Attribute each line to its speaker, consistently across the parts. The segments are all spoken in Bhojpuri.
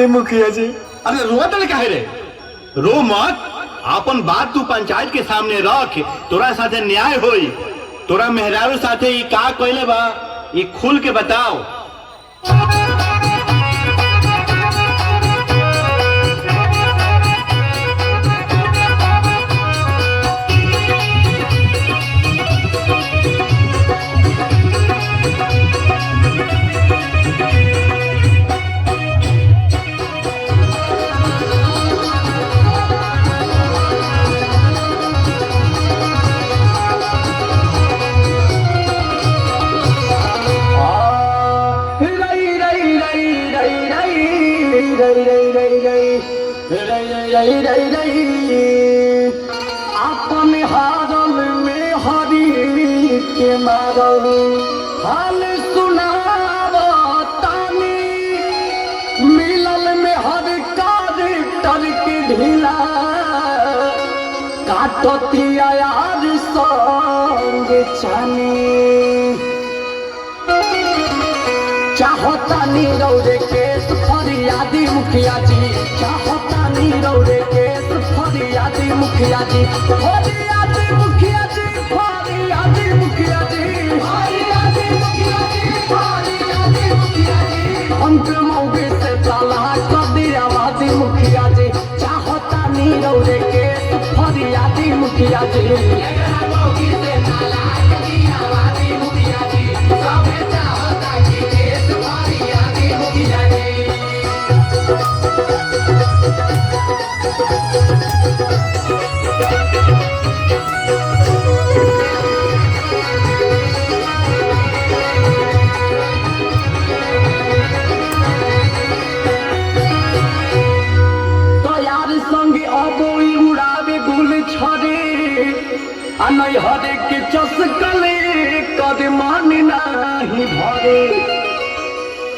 Speaker 1: मुखिया जी।
Speaker 2: अरे रोत काहे रे? रो मत। अपन बात तू पंचायत के सामने रख, तोरा साथे न्याय होई। तोरा मेहरारू साथे ई का कइले बा ये खुल के बताओ।
Speaker 1: अपन हारल में हरी के मारल हाल सुनावतानी, मिलल में हर कैरेक्टर के ढीला काटतिया यार संग छानी। चाहता नीरौरे केस फरियादी मुखिया जी, चाहता नीरौरे केस फरियादी मुखिया जी, फरियादी मुखिया जी, फरियादी मुखिया जी, फरियादी मुखिया जी, फरियादी मुखिया जी, हमके मौके से ताला कर दिया वादी मुखिया जी, चाहता नीरौरे केस फरियादी मुखिया जी, मौके से ताला कर दिया वादी मुखिया जी, सबे चाहता कि केस फरियादी मुखिया जी। नहीं हरे के चसकले कद मान नहीं भरे,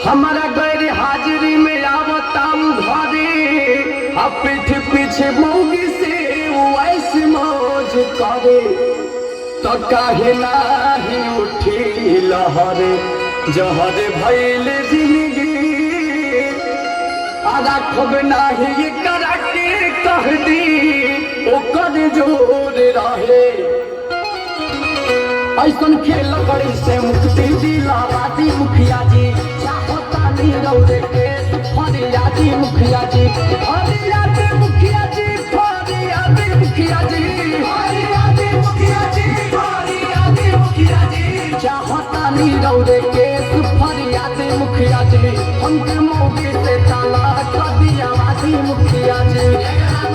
Speaker 1: हमारा गैर हाजिरी में आवताऊ घरे, अब पीठ पीछे मौगी से वैसे मौज करे, तो काहे नाही उठी लहरे जहर भइल जिंदगी, आधा खूब नाही करा के कह दी ओकर जोर रहे, ऐसन खेल कड़ी से मुक्ति दिलावादी मुखिया जी, चाहता नीरौरे केस फरियादी मुखिया जी, फरियादी मुखिया जी, फरियादी मुखिया जी, फरियादी मुखिया जी, फरियादी मुखिया जी, चाहता नीरौरे केस फरियादी मुखिया जी, हमके मौके से ताला कर दिया वादी मुखिया जी,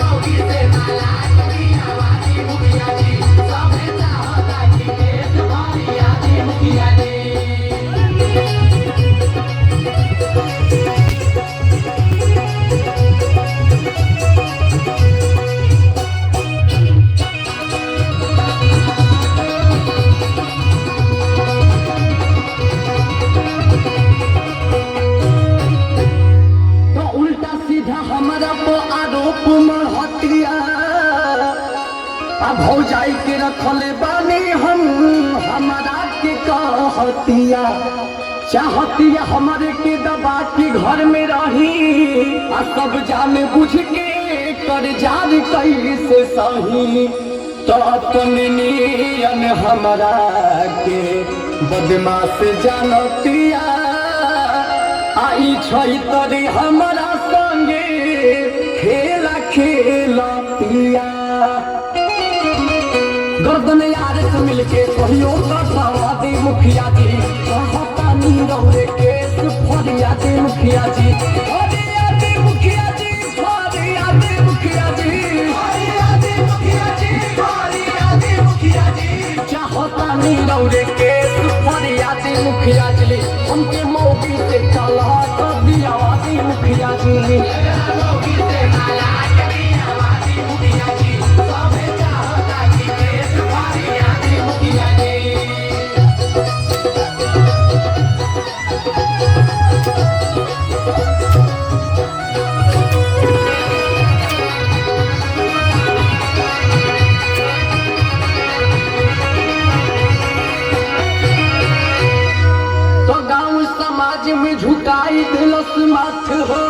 Speaker 1: मौके से ताला कर दिया वादी मुखिया जी, सबे चाहता कि केस फरियादी मुखिया जी। भौजाई के रखले बानी हम हमारा के कहतिया, चाहतिया हमारे के दबा के घर में रही, आ सब जाने बुझ के कर जार कैसे सही, तो अपने नियन हमारा के बदमाश जानतिया, आई छई तरी हमारा संगे खेला खेलतिया, गर्दन यार से मिलके कहियो कटवादी मुखिया जी, चाहता नीरौरे केस फरियादी मुखिया जी, फरियादी मुखिया जी, फरियादी मुखिया जी, फरियादी मुखिया जी, फरियादी मुखिया जी, चाहता नीरौरे केस फरियादी मुखिया जी, हमके मौके से ताला कर दिया वादी मुखिया जी, मौके से ताला कर दिया वादी मुखिया जी, सबे चाहता कि केस फरियादी मुखिया जी। तो गांव समाज में झुकाई दिलस माथ हो,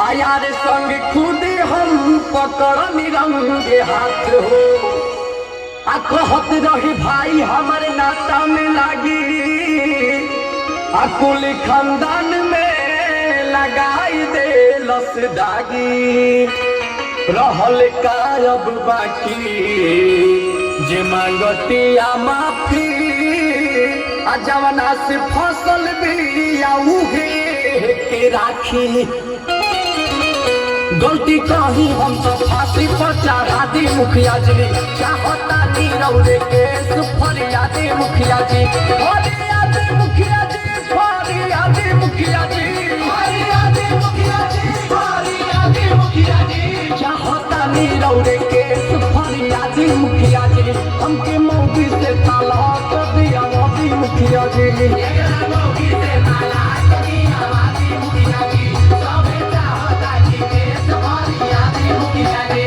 Speaker 1: आयार संग खुद हम पकड़नी रंगे हाथ हो आ कहत रही भाई हमारे नाता में लागी आ कुल खानदान में लगाई दे लस दागी रहल कायब बाकी जे मांगतिया माफी आ जवना से फसल भी उहे के राखी गलती कही हम तो फांसी पर चढ़ा दी मुखिया जी चाहता नी रौरे के फरियादी मुखिया जी फरियादी मुखिया जी फरियादी मुखिया जी फरियादी मुखिया जी फरियादी मुखिया जी चाहता नी रौरे के फरियादी मुखिया जी हमके मौगी से तलाक दिया मोदी मुखिया जी मौगी से तलाक दिया मोदी मुखिया जी मुखिया जी